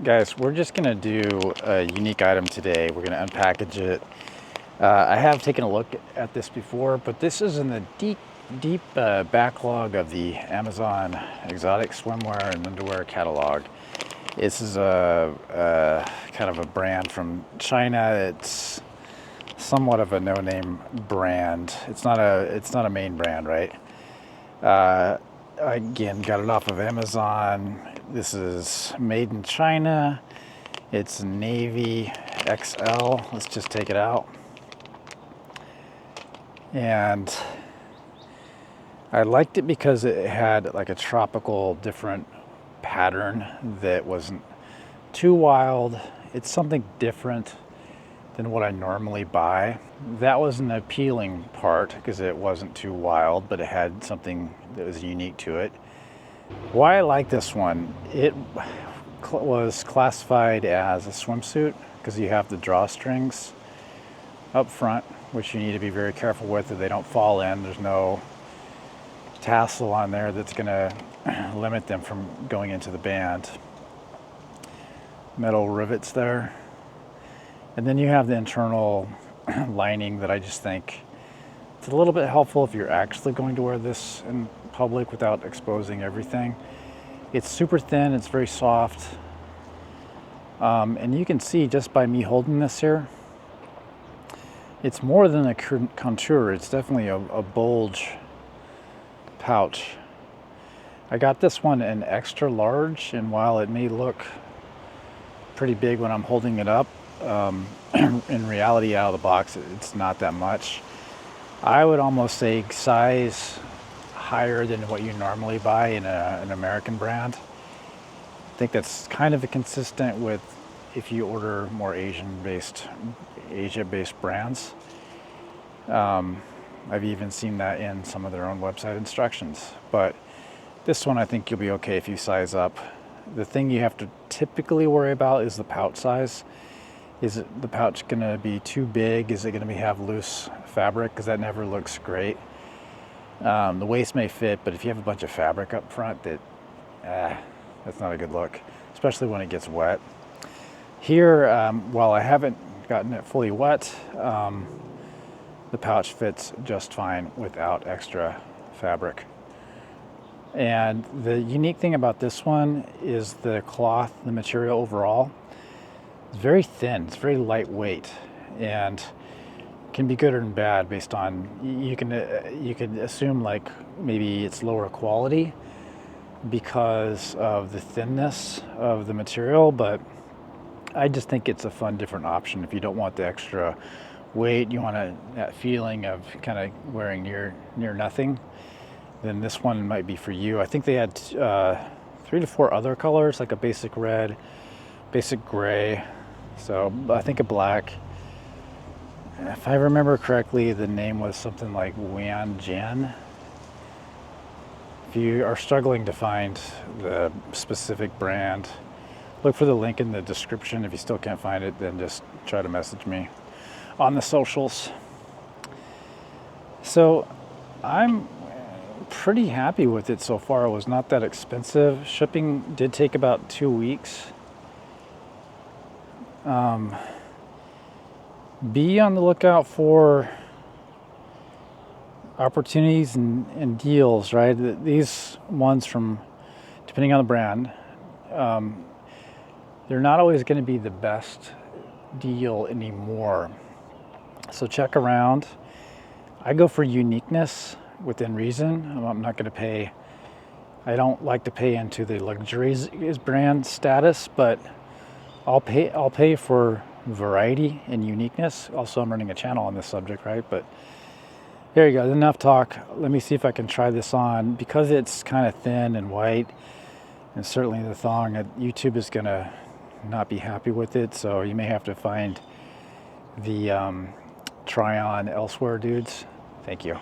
Guys, we're just gonna do a unique item today. We're gonna unpackage it. I have taken a look at this before, but this is in the deep backlog of the Amazon exotic swimwear and underwear catalog. This is a kind of a brand from China. It's somewhat of a no-name brand. It's not a main brand, right? Again, got it off of Amazon. This is made in China. It's Navy XL. Let's just take it out. And I liked it because it had like a tropical different pattern that wasn't too wild. It's something different than what I normally buy. That was an appealing part because it wasn't too wild, but it had something that was unique to it. Why I like this one, it was classified as a swimsuit because you have the drawstrings up front, which you need to be very careful with that they don't fall in. There's no tassel on there that's gonna limit them from going into the band. Metal rivets there. And then you have the internal lining that I just think it's a little bit helpful if you're actually going to wear this in public without exposing everything. It's super thin, it's very soft. And you can see just by me holding this here, it's more than a contour, it's definitely a bulge pouch. I got this one in extra large, and while it may look pretty big when I'm holding it up, in reality out of the box it's not that much. I would almost say size higher than what you normally buy in an American brand. I think that's kind of consistent with if you order more Asia-based brands. I've even seen that in some of their own website instructions. But this one I think you'll be okay if you size up. The thing you have to typically worry about is the pouch size. Is the pouch gonna be too big? Is it gonna have loose fabric? Because that never looks great. The waist may fit, but if you have a bunch of fabric up front, that's not a good look, especially when it gets wet. Here, while I haven't gotten it fully wet, the pouch fits just fine without extra fabric. And the unique thing about this one is the cloth, the material overall. It's very thin, it's very lightweight, and can be good or bad based on, you can assume like maybe it's lower quality because of the thinness of the material, but I just think it's a fun different option. If you don't want the extra weight, you want that feeling of kind of wearing near nothing, then this one might be for you. I think they had 3 to 4 other colors, like a basic red, basic gray, so I think a black. If I remember correctly, the name was something like Wan Jan. If you are struggling to find the specific brand, look for the link in the description. If you still can't find it, then just try to message me on the socials. So I'm pretty happy with it so far. It was not that expensive. Shipping did take about 2 weeks. Be on the lookout for opportunities and deals, right? These ones from, depending on the brand, they're not always going to be the best deal anymore. So check around. I go for uniqueness within reason. I'm not going to pay, I don't like to pay into the luxuries brand status, but I'll pay for variety and uniqueness. Also, I'm running a channel on this subject, right? But there you go, enough talk. Let me see if I can try this on. Because it's kind of thin and white, and certainly the thong, YouTube is gonna not be happy with it, so you may have to find the try on elsewhere, dudes. Thank you.